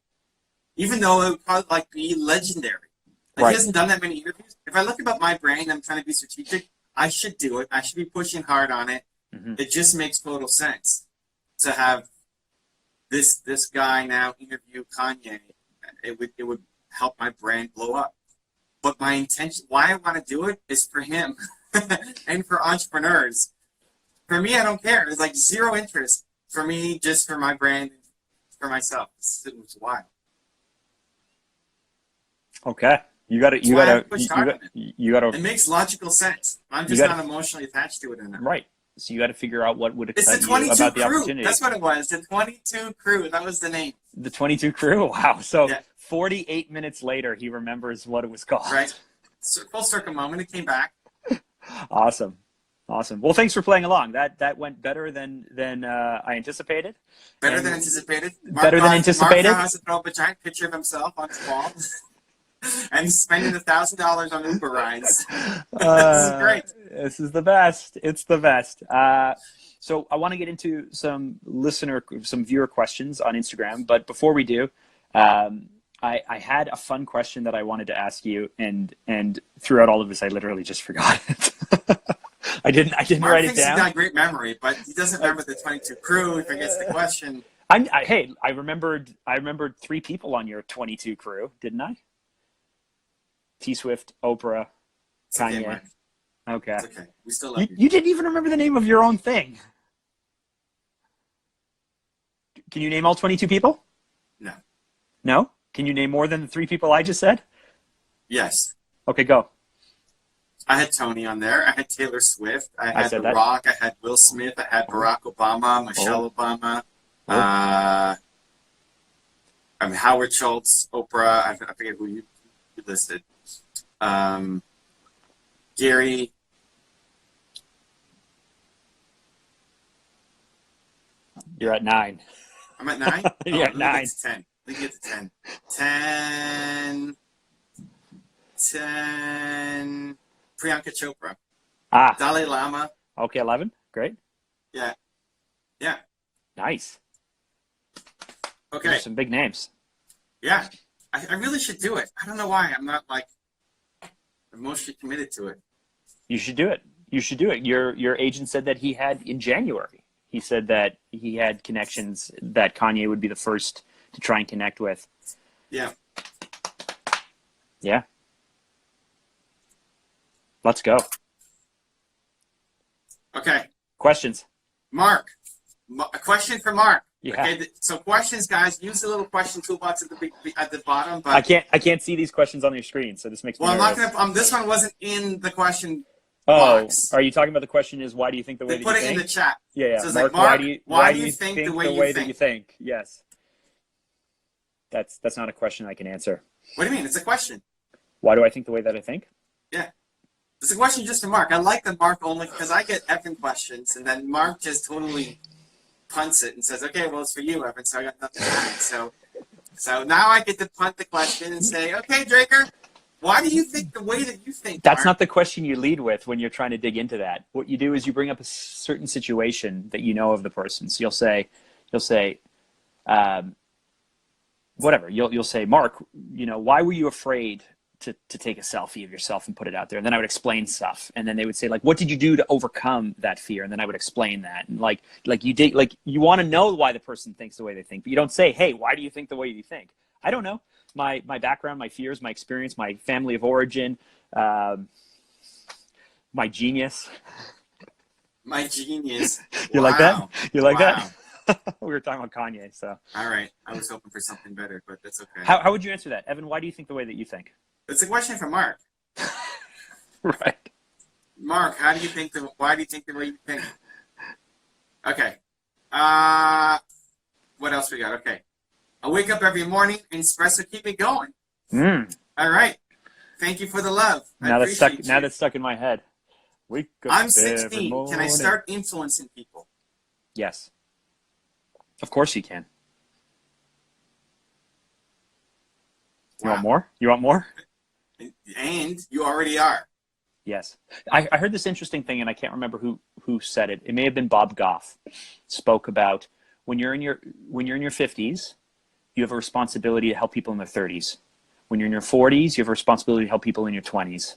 Even though it would probably like be legendary. Like, he hasn't done that many interviews. If I look about my brain, I'm trying to be strategic. I should do it. I should be pushing hard on it. It just makes total sense to have this guy now interview Kanye. It would help my brand blow up. But my intention, why I want to do it, is for him and for entrepreneurs. For me, I don't care. There's like zero interest for me, just for my brand, for myself. It was wild. Okay. You got to. It makes logical sense. I'm just not emotionally attached to it enough. Right. So you got to figure out what would excite it's the 22 you about crew. the opportunity. That's what it was. The 22 crew. That was the name. The 22 crew. Wow. So 48 minutes later, he remembers what it was called. Right. Full circle moment. It came back. Awesome. Well, thanks for playing along. That went better than I anticipated. Better than anticipated. Mark has to throw up a giant picture of himself on his wall. And he's spending $1,000 on Uber rides. This is great. This is the best. It's the best. So I want to get into some viewer questions on Instagram. But before we do, I had a fun question that I wanted to ask you, and throughout all of this, I literally just forgot it. I didn't Mark write it thinks down. He's got great memory, but he doesn't remember the 22 crew. He forgets the question. I remembered 3 people on your 22 crew, didn't I? T Swift, Oprah, Kanye. Okay. It's okay. We still love you. You didn't even remember the name of your own thing. Can you name all 22 people? No. No? Can you name more than the 3 people I just said? Yes. Okay, go. I had Tony on there. I had Taylor Swift. I had The Rock. I had Will Smith. I had Barack Obama, Michelle Obama. Howard Schultz, Oprah. I forget who you listed. Gary. You're at 9. I'm at 9? You're at 9. It's 10. We can get to 10. 10. Priyanka Chopra. Dalai Lama. Okay, 11. Great. Yeah. Nice. Okay. Those are some big names. Yeah. I really should do it. I don't know why. I'm not like emotionally committed to it. You should do it. Your agent said that he had in January. He said that he had connections that Kanye would be the first to try and connect with. Yeah. Yeah. Let's go. Okay. Questions. Mark. A question for Mark. Yeah. Okay. So questions, guys. Use the little question toolbox at the bottom. But I can't see these questions on your screen, so this makes me nervous. I'm not gonna. This one wasn't in the question. Oh, box. Are you talking about the question is why do you think the way they that put you it think? in the chat. Yeah. So it's Mark, like, Mark, why do you think the way that you think? Yes. That's not a question I can answer. What do you mean? It's a question. Why do I think the way that I think? Yeah. It's a question just to Mark. I like the Mark only because I get Evan questions, and then Mark just totally punts it and says, okay, well, it's for you, Evan, so I got nothing to add. So now I get to punt the question and say, okay, Drager, why do you think the way that you think? That's Mark? not the question you lead with when you're trying to dig into that. What you do is you bring up a certain situation that you know of the person. So you'll say, whatever. You'll say, Mark, why were you afraid to take a selfie of yourself and put it out there? And then I would explain stuff. And then they would say, like, what did you do to overcome that fear? And then I would explain that. And you want to know why the person thinks the way they think, but you don't say, hey, why do you think the way you think? I don't know. My background, my fears, my experience, my family of origin, My genius. My genius. You like that? You like that? We were talking about Kanye, so. All right. I was hoping for something better, but that's okay. How would you answer that? Evan, why do you think the way that you think? It's a question for Mark. Right. Mark, why do you think the way you think? Okay. What else we got? Okay. I wake up every morning and espresso keep it going. All right. Thank you for the love. Now that's stuck in my head. I'm 16. Can I start influencing people? Yes. Of course you can. You want more? You want more? And you already are. Yes. I heard this interesting thing, and I can't remember who said it. It may have been Bob Goff. Spoke about when you're in your 50s, you have a responsibility to help people in their 30s. When you're in your 40s, you have a responsibility to help people in your 20s.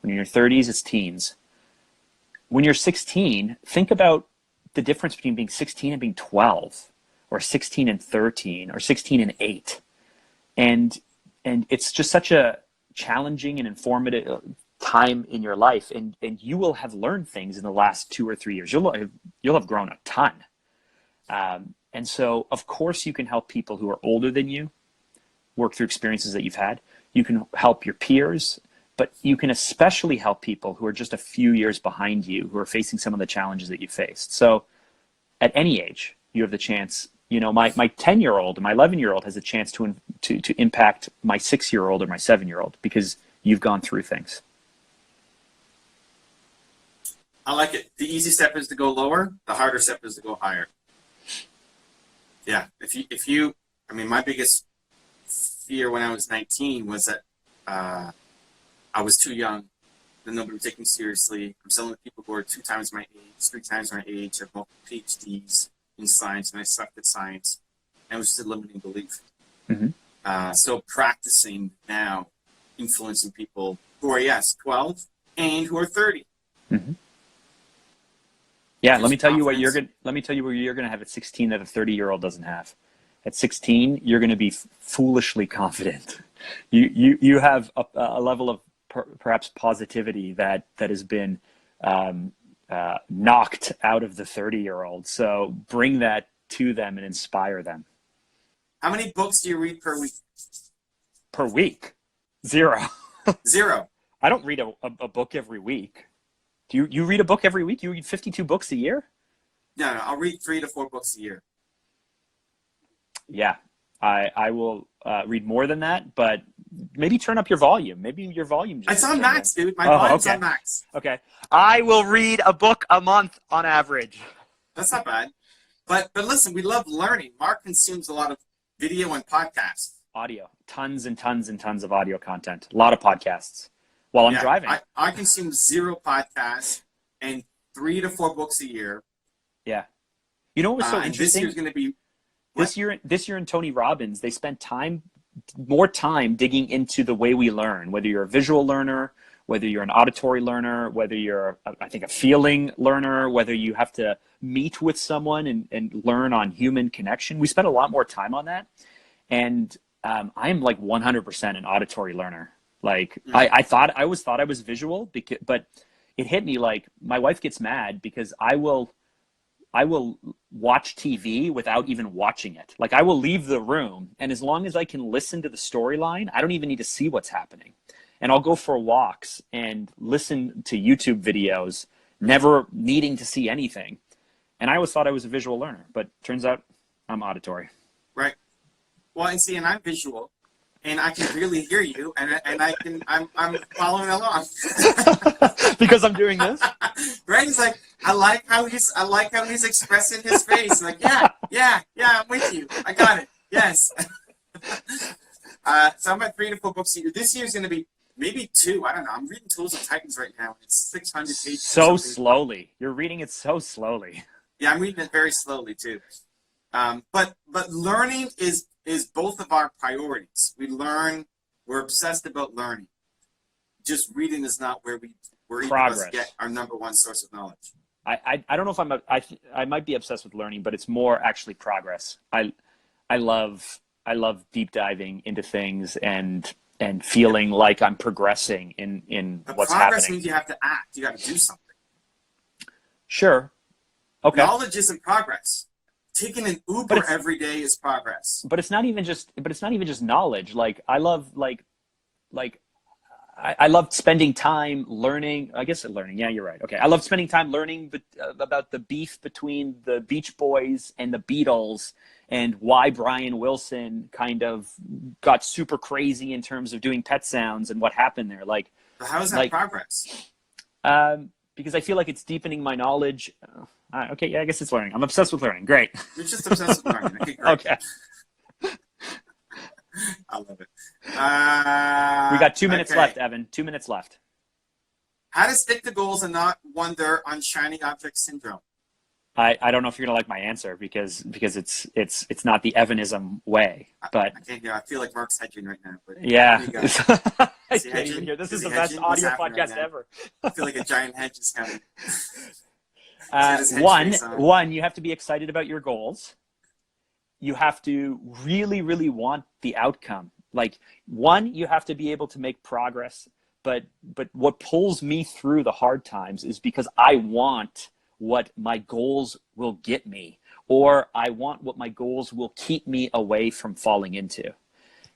When you're in your 30s, it's teens. When you're 16, think about the difference between being 16 and being 12, or 16 and 13, or 16 and 8. And it's just such a challenging and informative time in your life, and you will have learned things in the last 2 or 3 years. You'll have grown a ton. And so, of course, you can help people who are older than you work through experiences that you've had. You can help your peers, but you can especially help people who are just a few years behind you, who are facing some of the challenges that you faced. So at any age, you have the chance. You know, my 10-year-old and my 11-year-old has a chance to impact my 6-year-old or my 7-year-old because you've gone through things. I like it. The easy step is to go lower. The harder step is to go higher. Yeah. If you, I mean, my biggest fear when I was 19 was that I was too young, that nobody would take me seriously. I'm selling to people who are 2 times my age, 3 times my age, have multiple PhDs in science, and I sucked at science. And it was just a limiting belief. Mm-hmm. So practicing now, influencing people who are, yes, 12 and who are 30. Mm-hmm. Yeah, let me tell you what you're gonna have at 16 that a 30-year-old doesn't have. At 16, you're gonna be foolishly confident. You have a level of perhaps positivity that has been knocked out of the 30-year-old. So bring that to them and inspire them. How many books do you read per week? Per week? 0. 0. I don't read a book every week. Do you read a book every week? You read 52 books a year? No, I'll read 3 to 4 books a year. Yeah, I will read more than that, but maybe turn up your volume. Maybe your volume just... It's on max, dude. My volume's on max. Okay. I will read a book a month on average. That's not bad. But listen, we love learning. Mark consumes a lot of video and podcasts. Audio. Tons and tons and tons of audio content. A lot of podcasts while I'm driving. I consume 0 podcasts and 3 to 4 books a year. Yeah. You know what was so interesting? This year's going to be... This year in Tony Robbins, they spent more time digging into the way we learn, whether you're a visual learner, whether you're an auditory learner, whether you're, I think, a feeling learner, whether you have to meet with someone and learn on human connection. We spent a lot more time on that. And I'm like 100% an auditory learner. Like I always thought I was visual, but it hit me like my wife gets mad because I will watch TV without even watching it. Like I will leave the room, and as long as I can listen to the storyline, I don't even need to see what's happening. And I'll go for walks and listen to YouTube videos, never needing to see anything. And I always thought I was a visual learner, but turns out I'm auditory. Right. Well, and see, and I'm visual, and I can really hear you, and I'm following along. Because I'm doing this. Right? He's like, I like how he's expressing his face. Like, yeah, I'm with you. I got it. Yes. So I'm at 3 to 4 books a year. This year's going to be maybe 2. I don't know. I'm reading Tools of Titans right now. It's 600 pages. So slowly. You're reading it so slowly. Yeah, I'm reading it very slowly too. But learning is both of our priorities. We're obsessed about learning. Just reading is not where either of us get our number one source of knowledge. I don't know if I might be obsessed with learning, but it's more actually progress. I love deep diving into things and and feeling like I'm progressing in But what's progress happening. means you have to act. You got to do something. Sure. Okay. Knowledge isn't progress. Taking an Uber every day is progress. But it's not even just knowledge. Like I love I love spending time learning. I guess learning. Yeah, you're right. Okay. I love spending time learning about the beef between the Beach Boys and the Beatles and why Brian Wilson kind of got super crazy in terms of doing Pet Sounds and what happened there. Like, But how is that progress? Because I feel like it's deepening my knowledge. Okay. Yeah, I guess it's learning. I'm obsessed with learning. Great. You're just obsessed with learning. Okay, great. Okay. I love it. We got 2 minutes left, Evan. 2 minutes left. How to stick to goals and not wonder on shiny object syndrome. I don't know if you're gonna like my answer because it's not the Evanism way, but I can't hear. I feel like Mark's hedging right now. But yeah, there you go. I Is he can't hedging? even hear. This is he the best hedging? What's audio happening right podcast now? ever. I feel like a giant hedge is coming. One, you have to be excited about your goals. You have to really, really want the outcome. Like, one, you have to be able to make progress. But what pulls me through the hard times is because I want what my goals will get me, or I want what my goals will keep me away from falling into.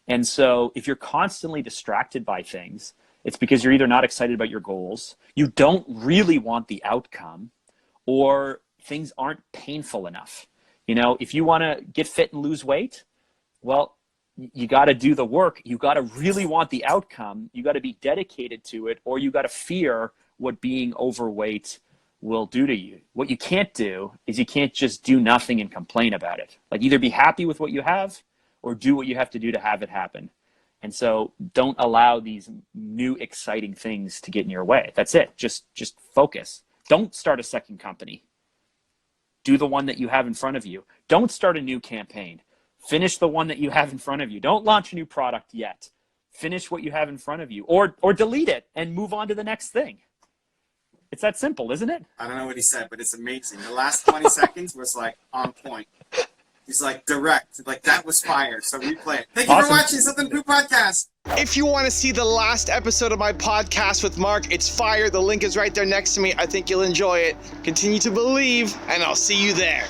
And so if you're constantly distracted by things, it's because you're either not excited about your goals, you don't really want the outcome, or things aren't painful enough. You know, if you want to get fit and lose weight, well, you got to do the work. You got to really want the outcome. You got to be dedicated to it, or you got to fear what being overweight will do to you. What you can't do is you can't just do nothing and complain about it. Like, either be happy with what you have or do what you have to do to have it happen. And so don't allow these new exciting things to get in your way. That's it. Just focus. Don't start a second company. Do the one that you have in front of you. Don't start a new campaign. Finish the one that you have in front of you. Don't launch a new product yet. Finish what you have in front of you, or delete it and move on to the next thing. It's that simple, isn't it? I don't know what he said, but it's amazing. The last 20 seconds was like on point. He's like direct, like that was fire. So replay it. Thank you for watching Something New Podcast. If you want to see the last episode of my podcast with Mark, it's fire. The link is right there next to me. I think you'll enjoy it. Continue to believe, and I'll see you there.